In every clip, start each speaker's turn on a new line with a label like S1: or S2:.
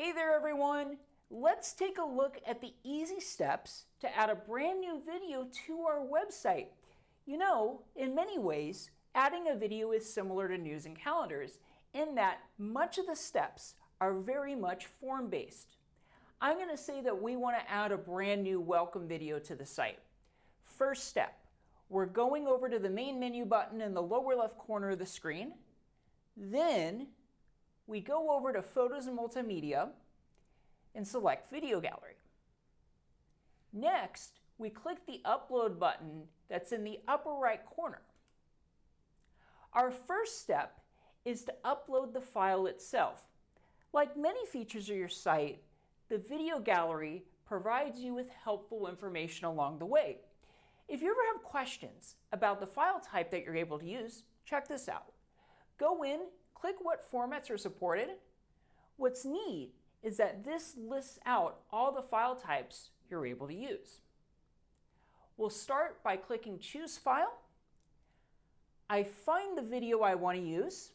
S1: Hey there everyone! Let's take a look at the easy steps to add a brand new video to our website. You know, in many ways, adding a video is similar to news and calendars in that much of the steps are very much form-based. I'm going to say that we want to add a brand new welcome video to the site. First step, we're going over to the main menu button in the lower left corner of the screen. Then we go over to Photos and Multimedia and select Video Gallery. Next, we click the Upload button that's in the upper right corner. Our first step is to upload the file itself. Like many features of your site, the Video Gallery provides you with helpful information along the way. If you ever have questions about the file type that you're able to use, check this out. Go in, click what formats are supported. What's neat is that this lists out all the file types you're able to use. We'll start by clicking Choose File. I find the video I want to use.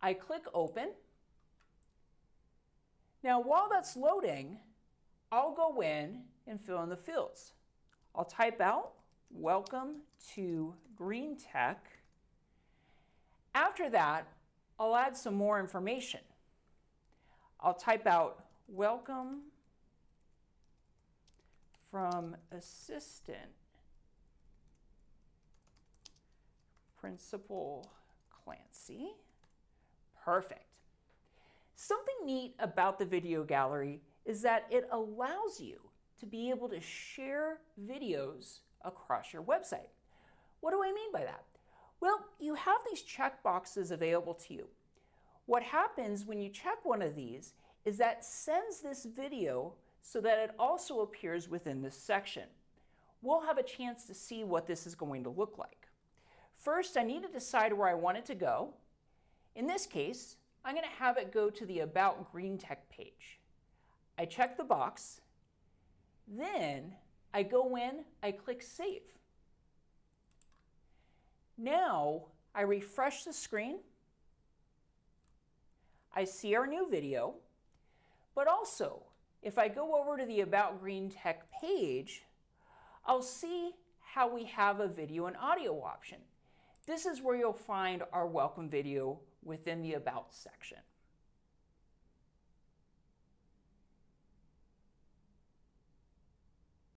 S1: I click Open. Now while that's loading, I'll go in and fill in the fields. I'll type out Welcome to Green Tech. After that, I'll add some more information. I'll type out Welcome from Assistant Principal Clancy. Perfect. Something neat about the Video Gallery is that it allows you to be able to share videos across your website. What do I mean by that? Well, you have these checkboxes available to you. What happens when you check one of these is that sends this video so that it also appears within this section. We'll have a chance to see what this is going to look like. First, I need to decide where I want it to go. In this case, I'm going to have it go to the About Green Tech page. I check the box. Then I go in, I click Save. Now I refresh the screen. I see our new video, but also if I go over to the About Green Tech page, I'll see how we have a video and audio option. This is where you'll find our welcome video within the About section.